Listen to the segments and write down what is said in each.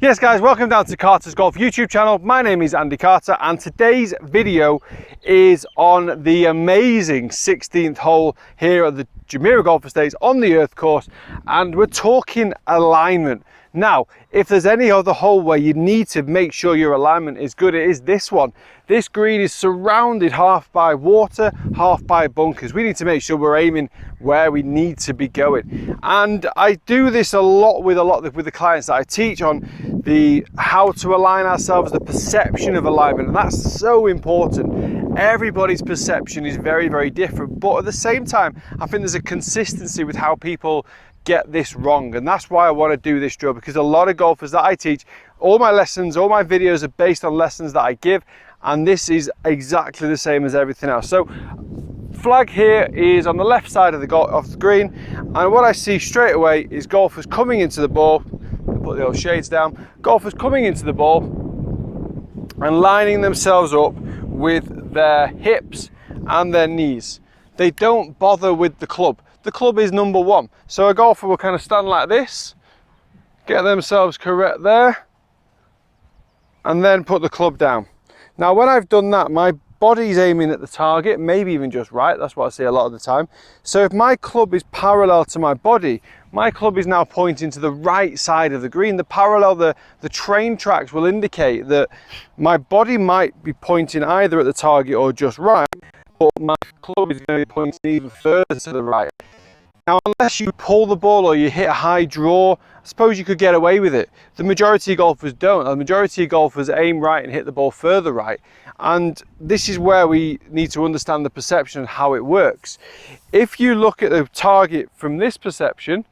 Yes guys, welcome down to Carter's Golf YouTube channel. My name is Andy Carter and today's video is on the amazing 16th hole here at the Jumeirah Golf Estates on the Earth course, and we're talking alignment. Now, if there's any other hole where you need to make sure your alignment is good, it is this one. This green is surrounded half by water, half by bunkers. We need to make sure we're aiming where we need to be going. And I do this a lot with the clients that I teach on the how to align ourselves, the perception of alignment, and that's so important. Everybody's perception is very, very different, but at the same time, I think there's a consistency with how people get this wrong, and that's why I want to do this drill, because a lot of golfers that I teach, all my lessons, all my videos are based on lessons that I give, and this is exactly the same as everything else. So flag here is on the left side of the green, and what I see straight away is golfers coming into the ball. Put the old shades down. Golfers coming into the ball and lining themselves up with their hips and their knees. They don't bother with the club. The club is number one. So a golfer will kind of stand like this, get themselves correct there, and then put the club down. Now when I've done that, my body's aiming at the target, maybe even just right. That's what I see a lot of the time. So if my club is parallel to my body, my club is now pointing to the right side of the green. The parallel, the train tracks will indicate that my body might be pointing either at the target or just right, but my club is going to be pointing even further to the right. Now, unless you pull the ball or you hit a high draw, I suppose you could get away with it. The majority of golfers don't. The majority of golfers aim right and hit the ball further right. And this is where we need to understand the perception and how it works. If you look at the target from this perception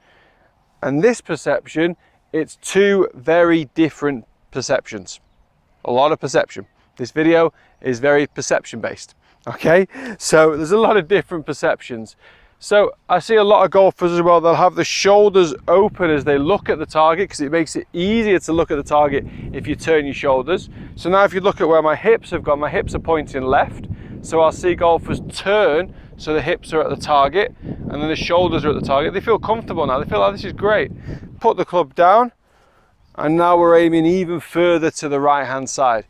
and this perception, it's two very different perceptions. A lot of perception. This video is very perception based. Okay, so there's a lot of different perceptions. So I see a lot of golfers as well, they'll have the shoulders open as they look at the target, because it makes it easier to look at the target if you turn your shoulders. So now if you look at where my hips have gone, my hips are pointing left. So I'll see golfers turn, so the hips are at the target and then the shoulders are at the target. They feel comfortable now, they feel like this is great. Put the club down, and now we're aiming even further to the right hand side.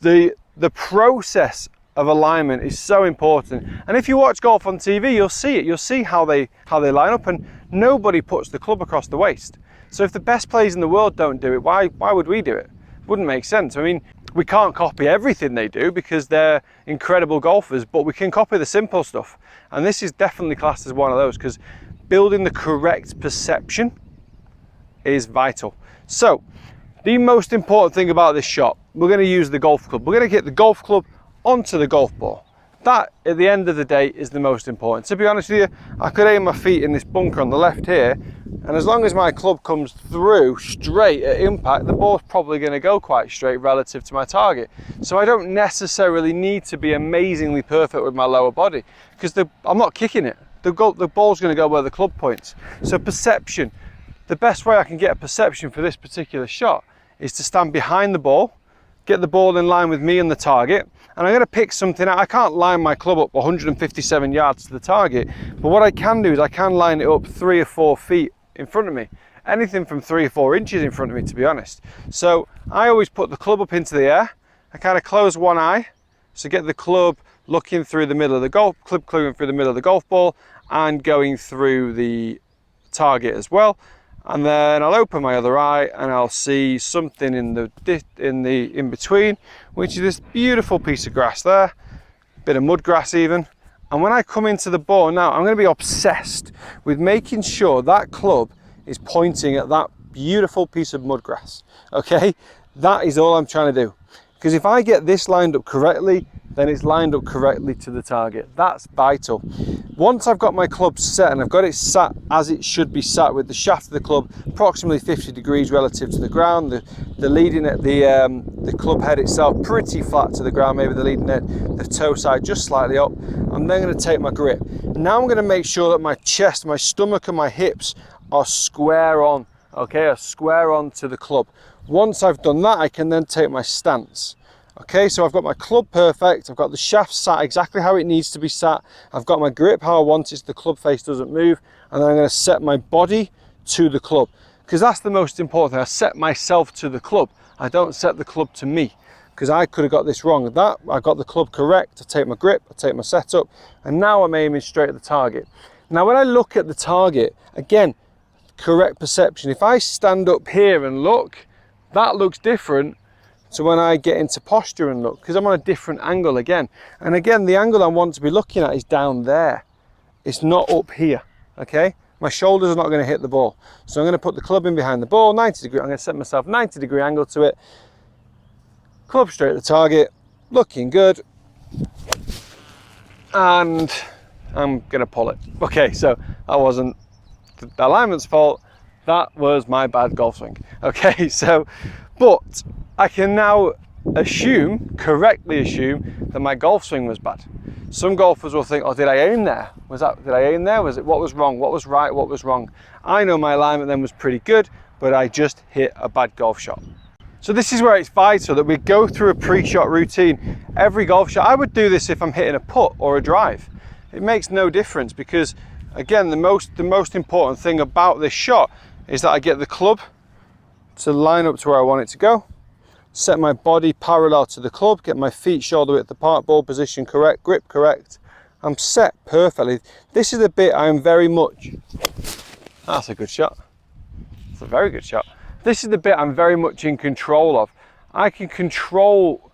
The process of alignment is so important, and if you watch golf on TV, you'll see it. You'll see how they line up, and nobody puts the club across the waist. So if the best players in the world don't do it, why would we do it? Wouldn't make sense. I mean, we can't copy everything they do because they're incredible golfers, but we can copy the simple stuff, and this is definitely classed as one of those, because building the correct perception is vital. So the most important thing about this shot, we're going to use the golf club. We're going to get the golf club onto the golf ball. That, at the end of the day, is the most important. To be honest with you, I could aim my feet in this bunker on the left here, and as long as my club comes through straight at impact, the ball's probably going to go quite straight relative to my target. So I don't necessarily need to be amazingly perfect with my lower body, because I'm not kicking it. The ball's going to go where the club points. So perception, the best way I can get a perception for this particular shot is to stand behind the ball, get the ball in line with me and the target, and I'm going to pick something out. I can't line my club up 157 yards to the target, but what I can do is I can line it up 3 or 4 feet in front of me. Anything from 3 or 4 inches in front of me, to be honest. So I always put the club up into the air. I kind of close one eye, so get the club looking through the middle of the golf ball and going through the target as well. And then I'll open my other eye and I'll see something in between, which is this beautiful piece of grass there, bit of mud grass even. And when I come into the ball now, I'm going to be obsessed with making sure that club is pointing at that beautiful piece of mud grass. Okay, that is all I'm trying to do, because if I get this lined up correctly, then it's lined up correctly to the target. That's vital. Once I've got my club set and I've got it sat as it should be sat, with the shaft of the club approximately 50 degrees relative to the ground, the leading at the club head itself pretty flat to the ground, maybe the leading at the toe side just slightly up, I'm then going to take my grip. Now I'm going to make sure that my chest, my stomach and my hips are square on, okay, are square on to the club. Once I've done that, I can then take my stance. Okay, so I've got my club perfect, I've got the shaft sat exactly how it needs to be sat, I've got my grip how I want it so the club face doesn't move, and then I'm going to set my body to the club. because that's the most important thing. I set myself to the club. I don't set the club to me, because I could have got this wrong. That I got the club correct. I take my grip, I take my setup, and now I'm aiming straight at the target. Now when I look at the target, again, correct perception. If I stand up here and look, that looks different to when I get into posture and look, because I'm on a different angle again. And again, the angle I want to be looking at is down there. It's not up here, okay? My shoulders are not going to hit the ball. So I'm going to put the club in behind the ball, 90 degree. I'm going to set myself 90 degree angle to it. Club straight at the target, looking good. And I'm going to pull it. Okay, so that wasn't the alignment's fault. That was my bad golf swing. Okay, so, but I can now correctly assume that my golf swing was bad. Some golfers will think, oh, did I aim there? Did I aim there? What was wrong? What was right? What was wrong? I know my alignment then was pretty good, but I just hit a bad golf shot. So this is where it's vital that we go through a pre-shot routine. Every golf shot, I would do this if I'm hitting a putt or a drive. It makes no difference, because again, the most important thing about this shot is that I get the club to line up to where I want it to go, set my body parallel to the club, get my feet shoulder width apart, ball position correct, grip correct. I'm set perfectly. This is the bit I'm very much, that's a good shot. It's a very good shot. This is the bit I'm very much in control of. I can control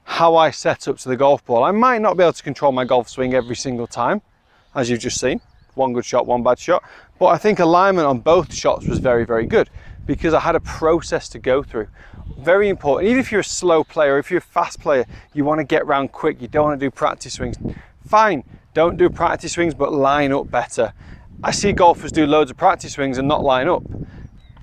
how I set up to the golf ball. I might not be able to control my golf swing every single time, as you've just seen. One good shot, one bad shot. But I think alignment on both shots was very, very good, because I had a process to go through. Very important. Even if you're a slow player, if you're a fast player, you want to get round quick, you don't want to do practice swings. Fine, don't do practice swings, but line up better. I see golfers do loads of practice swings and not line up.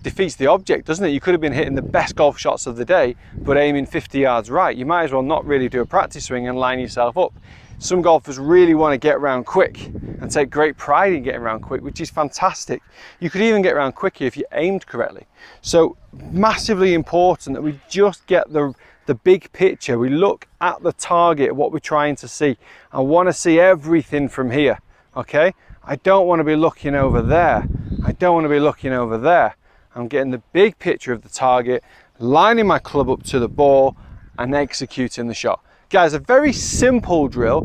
Defeats the object, doesn't it? You could have been hitting the best golf shots of the day, but aiming 50 yards right. You might as well not really do a practice swing and line yourself up. Some golfers really want to get around quick and take great pride in getting around quick, which is fantastic. You could even get around quicker if you aimed correctly. So massively important that we just get the big picture. We look at the target, what we're trying to see. I want to see everything from here, okay? I don't want to be looking over there. I don't want to be looking over there. I'm getting the big picture of the target, lining my club up to the ball and executing the shot. Guys, a very simple drill,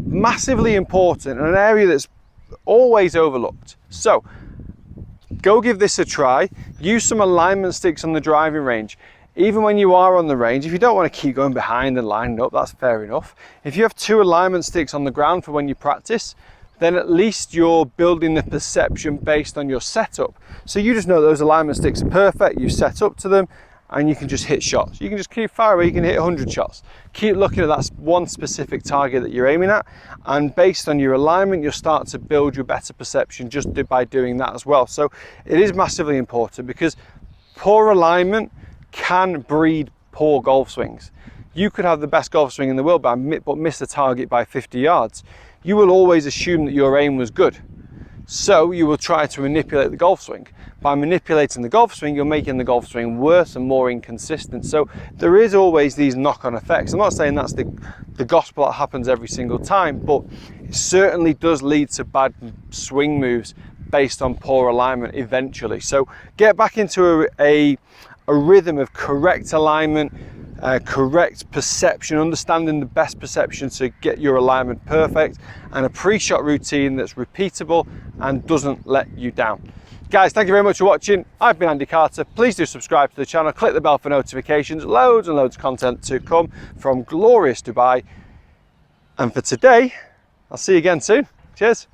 massively important, and an area that's always overlooked. So go give this a try. Use some alignment sticks on the driving range. Even when you are on the range, if you don't want to keep going behind and lining up, that's fair enough. If you have 2 alignment sticks on the ground for when you practice, then at least you're building the perception based on your setup. So you just know those alignment sticks are perfect, you set up to them, and you can just hit shots. You can just keep far away, you can hit 100 shots. Keep looking at that one specific target that you're aiming at, and based on your alignment, you'll start to build your better perception just by doing that as well. So it is massively important, because poor alignment can breed poor golf swings. You could have the best golf swing in the world, but miss the target by 50 yards. You will always assume that your aim was good. So you will try to manipulate the golf swing. By manipulating the golf swing, you're making the golf swing worse and more inconsistent. So there is always these knock-on effects. I'm not saying that's the gospel that happens every single time, but it certainly does lead to bad swing moves based on poor alignment eventually. So get back into a rhythm of correct alignment, correct perception, understanding the best perception to get your alignment perfect, and a pre-shot routine that's repeatable and doesn't let you down. Guys, thank you very much for watching. I've been Andy Carter. Please do subscribe to the channel, click the bell for notifications. Loads and loads of content to come from glorious Dubai. And for today, I'll see you again soon. Cheers.